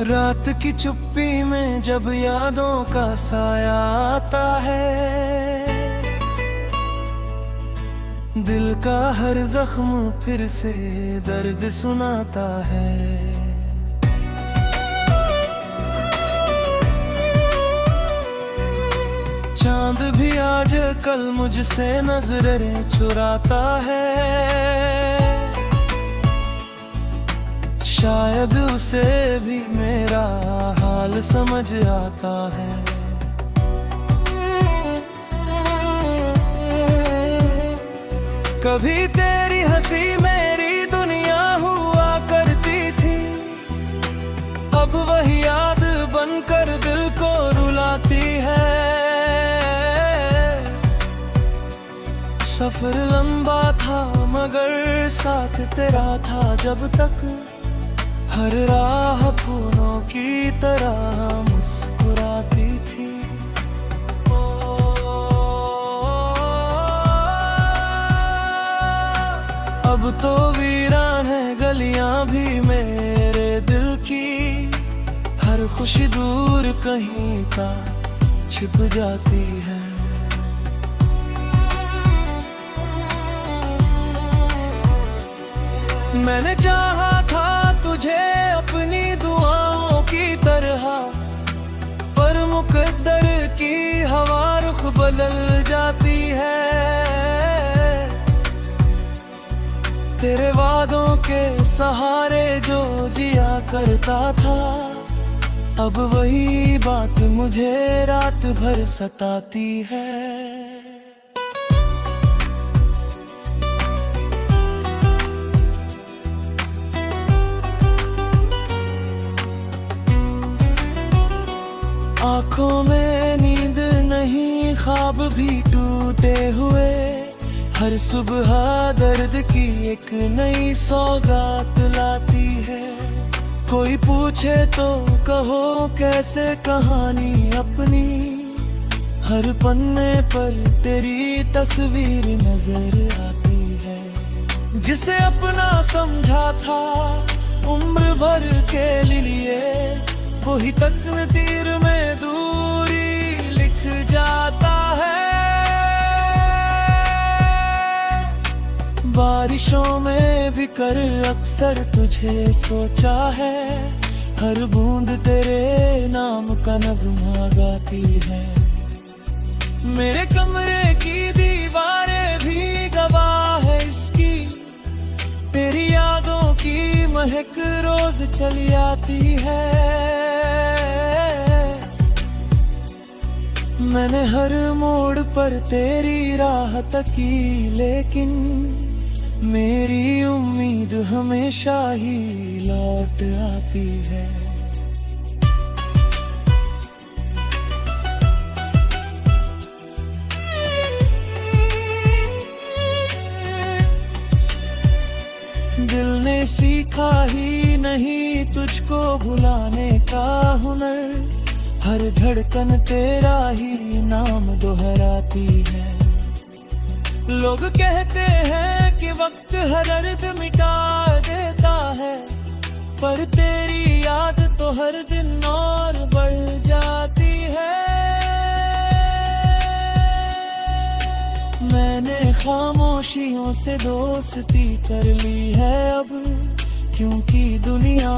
रात की चुप्पी में जब यादों का साया आता है, दिल का हर जख्म फिर से दर्द सुनाता है। चांद भी आज कल मुझसे नजरें चुराता है, शायद उसे भी मेरा हाल समझ आता है। कभी तेरी हंसी मेरी दुनिया हुआ करती थी, अब वही याद बनकर दिल को रुलाती है। सफर लंबा था मगर साथ तेरा था जब तक, हर राह फूलों की तरह मुस्कुराती थी। अब तो वीरान है गलियां भी मेरे दिल की, हर खुशी दूर कहीं का छिप जाती है। मैंने चाहा था तुझे अपनी दुआओं की तरह, पर मुकद्दर की हवा रुख बदल जाती है। तेरे वादों के सहारे जो जिया करता था, अब वही बात मुझे रात भर सताती है। आँखों में नींद नहीं, ख्वाब भी टूटे हुए, हर सुबह दर्द की एक नई सौगात लाती है। कोई पूछे तो कहो कैसे कहानी अपनी, हर पन्ने पर तेरी तस्वीर नजर आती है। जिसे अपना समझा था उम्र भर के लिए, वही तकदीर में दूरी लिख जाता है। बारिशों में भी कर अक्सर तुझे सोचा है, हर बूंद तेरे नाम का नगमा गाती है। मेरे कमरे की दीवारें भी गवाह है इसकी, तेरी यादों की महक रोज चली आती है। मैंने हर मोड़ पर तेरी राह तकी, लेकिन मेरी उम्मीद हमेशा ही लौट आती है। दिल ने सीखा ही नहीं तुझको भुलाने का हुनर, हर धड़कन तेरा ही नाम दोहराती है। लोग कहते हैं कि वक्त हर दर्द मिटा देता है, पर तेरी याद तो हर दिन और बढ़ जाती है। मैंने खामोशियों से दोस्ती कर ली है अब, क्योंकि दुनिया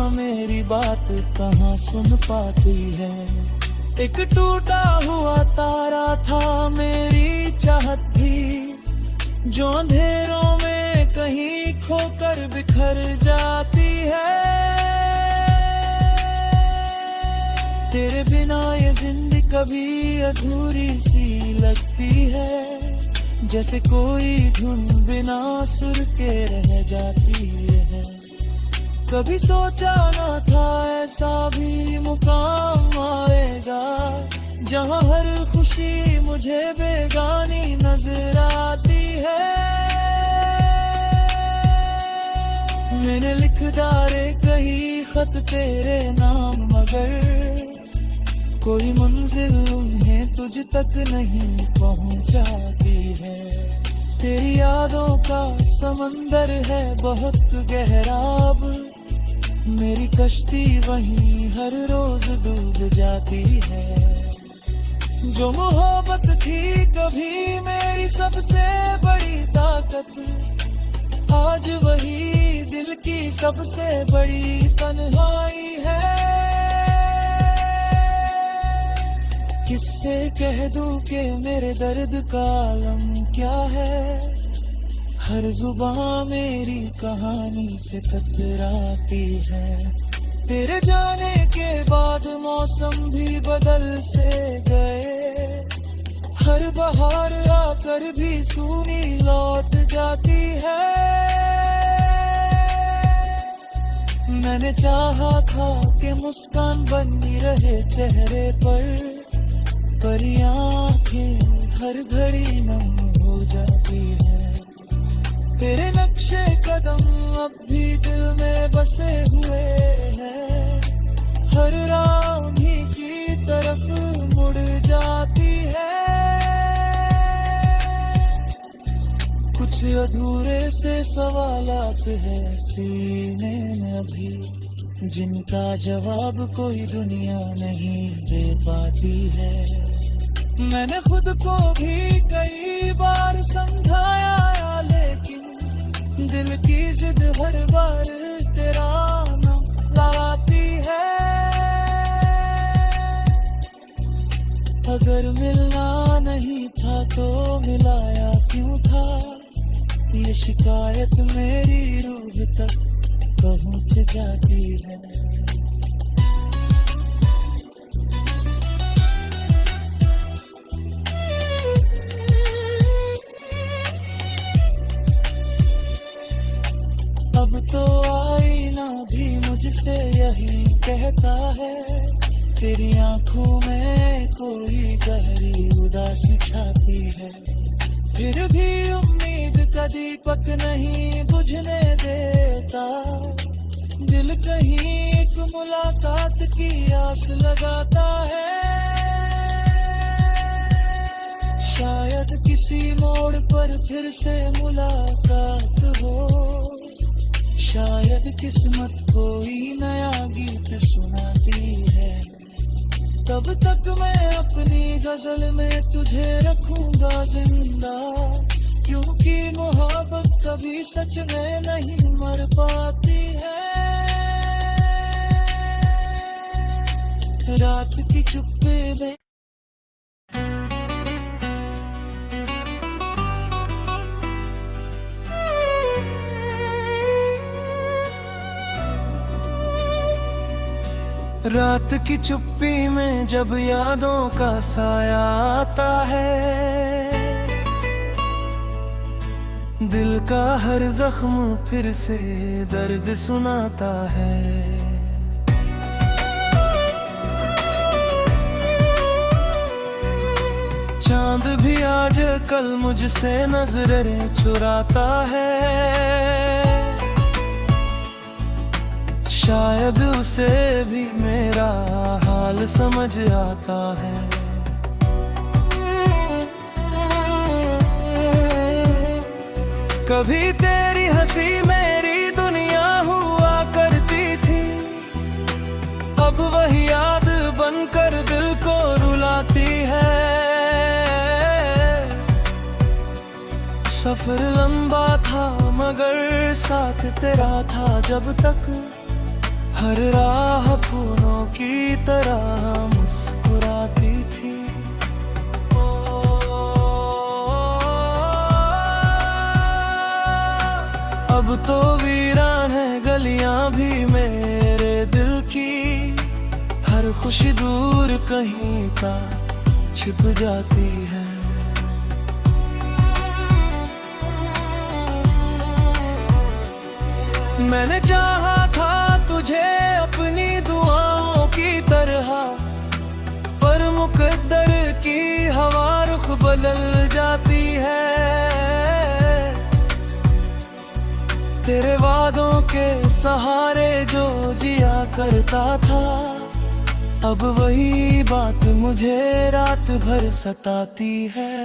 मेरी बात कहाँ सुन पाती है। एक टूटा हुआ तारा था मेरी चाहत भी, जो अंधेरों में कहीं खोकर बिखर जाती है। तेरे बिना ये जिंदगी कभी अधूरी सी लगती है, जैसे कोई धुन बिना सुर के रह जाती है। कभी सोचा न था ऐसा भी मुकाम आएगा, जहाँ हर खुशी मुझे बेगानी नजर आती है। मैंने लिख डाले कई खत तेरे नाम, मगर कोई मंजिल उन्हें तुझ तक नहीं पहुंचाती है। तेरी यादों का समंदर है बहुत गहरा अब, मेरी कश्ती वहीं हर रोज डूब जाती है। जो मोहब्बत थी कभी मेरी सबसे बड़ी ताकत, आज वही दिल की सबसे बड़ी तन्हाई है। किससे कह दूं कि मेरे दर्द का आलम क्या है, हर जुबान मेरी कहानी से कतराती है। तेरे जाने के बाद मौसम भी बदल से गए, हर बहार आकर भी सूनी लौट जाती है। मैंने चाहा था कि मुस्कान बनी रहे चेहरे पर ये आंखें हर घड़ी नम हो जाती है। तेरे नक्शे कदम अब भी दिल में बसे हुए हैं, हर राह उन्हीं की तरफ मुड़ जाती है। कुछ अधूरे से सवालात है सीने में अभी, जिनका जवाब कोई दुनिया नहीं दे पाती है। मैंने खुद को भी कई बार समझाया, लेकिन दिल की जिद हर बार तेरा नाम लाती है। अगर मिलना नहीं था तो मिलाया क्यों था, ये शिकायत मेरी रूह तक पहुंच जाती है। अब तो आईना भी मुझसे यही कहता है, तेरी आंखों में कोई गहरी उदासी छाती है। फिर भी उम्मीद का दीपक नहीं बुझने देता, दिल कहीं एक मुलाकात की आस लगाता है। शायद किसी मोड़ पर फिर से मुलाकात हो, शायद किस्मत कोई नया गीत सुनाती है। तब तक मैं अपनी गजल में तुझे रखूंगा जिंदा, क्योंकि मोहब्बत कभी सच में नहीं मर पाती है। रात की चुप्पी में रात की चुप्पी में जब यादों का साया आता है, दिल का हर जख्म फिर से दर्द सुनाता है। चांद भी आज कल मुझसे नजरें चुराता है, शायद उसे भी मेरा हाल समझ आता है। कभी तेरी हंसी मेरी दुनिया हुआ करती थी, अब वही याद बनकर दिल को रुलाती है। सफर लंबा था मगर साथ तेरा था जब तक, हर राह फूलों की तरह मुस्कुराती थी। अब तो वीरान है गलियां भी मेरे दिल की, हर खुशी दूर कहीं का छिप जाती है। मैंने चाहा था तुझे अपनी दुआओं की तरह, पर मुकद्दर की हवा रुख बदल जाती है। तेरे वादों के सहारे जो जिया करता था, अब वही बात मुझे रात भर सताती है।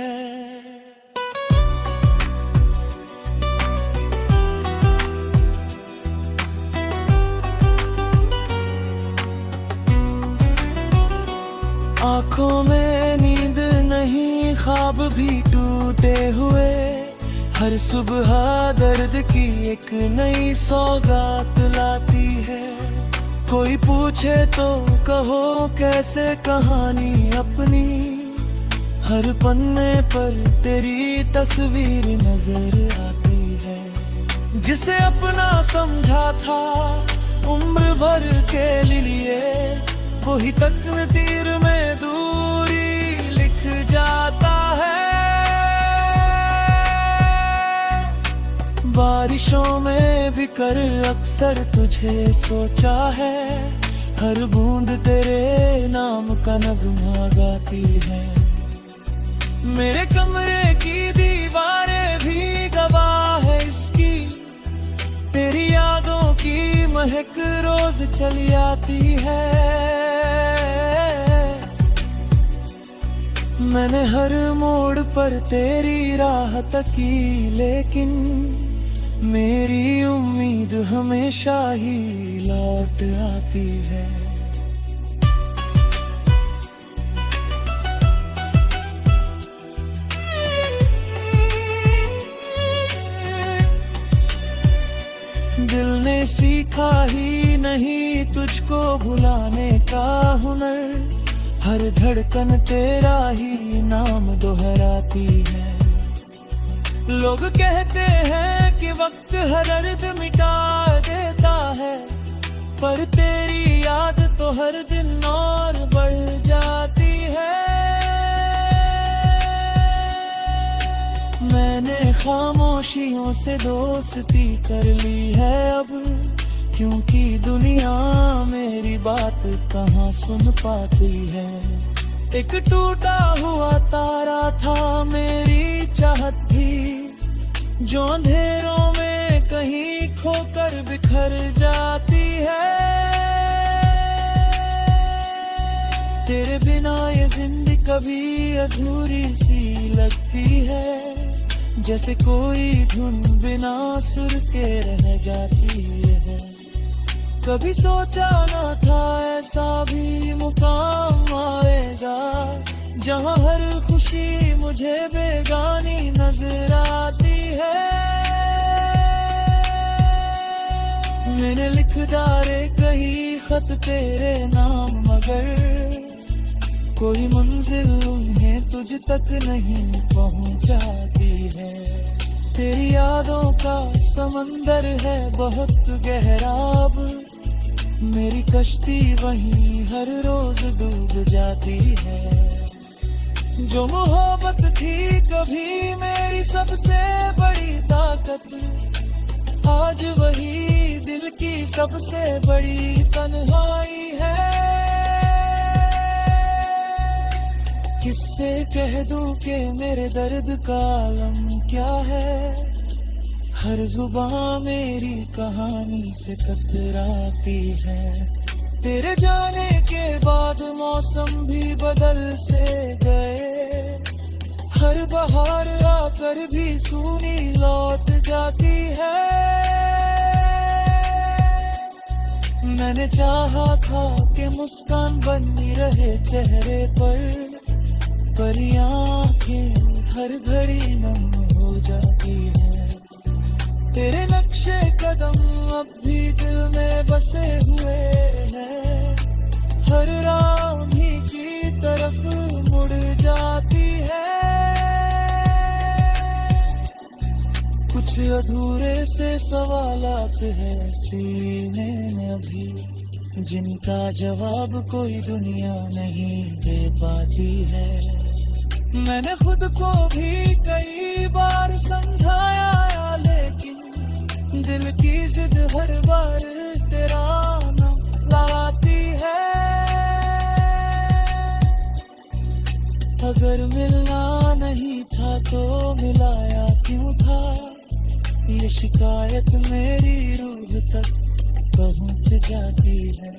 आंखों में नींद नहीं, ख्वाब भी टूटे हुए, हर सुबह दर्द की एक नई सौगात लाती है। कोई पूछे तो कहो कैसे कहानी अपनी, हर पन्ने पर तेरी तस्वीर नजर आती है। जिसे अपना समझा था उम्र भर के लिए, वही तकदीर में दूरी लिख जाता है। बारिशों में भी कर अक्सर तुझे सोचा है, हर बूंद तेरे नाम का नगमा गाती है। मेरे कमरे की दीवारें भी गवाह है इसकी, तेरी यादों की महक रोज चली आती है। मैंने हर मोड़ पर तेरी राह तकी, लेकिन मेरी उम्मीद हमेशा ही लौट आती है। दिल ने सीखा ही नहीं तुझको भुलाने का हुनर, हर धड़कन तेरा ही नाम दोहराती है। लोग कहते हैं कि वक्त हर दर्द मिटा देता है, पर तेरी याद तो हर दिन और बढ़ जाती है। मैंने खामोशियों से दोस्ती कर ली है अब, क्योंकि दुनिया मेरी बात कहाँ सुन पाती है। एक टूटा हुआ तारा था मेरी चाहत भी, जो अंधेरों में कहीं खोकर बिखर जाती है। तेरे बिना ये जिंदगी कभी अधूरी सी लगती है, जैसे कोई धुन बिना सुर के रह जाती है। कभी सोचा न था ऐसा भी मुकाम आएगा, जहाँ हर खुशी मुझे बेगानी नजर आती है। मैंने लिख डाले कई खत तेरे नाम, मगर कोई मंजिल उन्हें तुझ तक नहीं पहुंचाती है। तेरी यादों का समंदर है बहुत गहरा अब, मेरी कश्ती वहीं हर रोज डूब जाती है। जो मोहब्बत थी कभी मेरी सबसे बड़ी ताकत, आज वही दिल की सबसे बड़ी तन्हाई है। किससे कह दूं कि मेरे दर्द का आलम क्या है, हर जुबान मेरी कहानी से कतराती है। तेरे जाने के बाद मौसम भी बदल से गए, हर बहार आकर भी सूनी लौट जाती है। मैंने चाहा था कि मुस्कान बनी रहे चेहरे पर ये आंखें हर घड़ी नम हो जाती है। तेरे नक्शे कदम अब भी दिल में बसे हुए हैं, हर राह उन्हीं की तरफ मुड़ जाती है। कुछ अधूरे से सवालात है सीने में अभी, जिनका जवाब कोई दुनिया नहीं दे पाती है। मैंने खुद को भी कई बार समझाया, लेकिन दिल की जिद हर बार तेरा नाम लाती है। अगर मिलना नहीं था तो मिलाया क्यों था, ये शिकायत मेरी रूह तक पहुंच जाती है।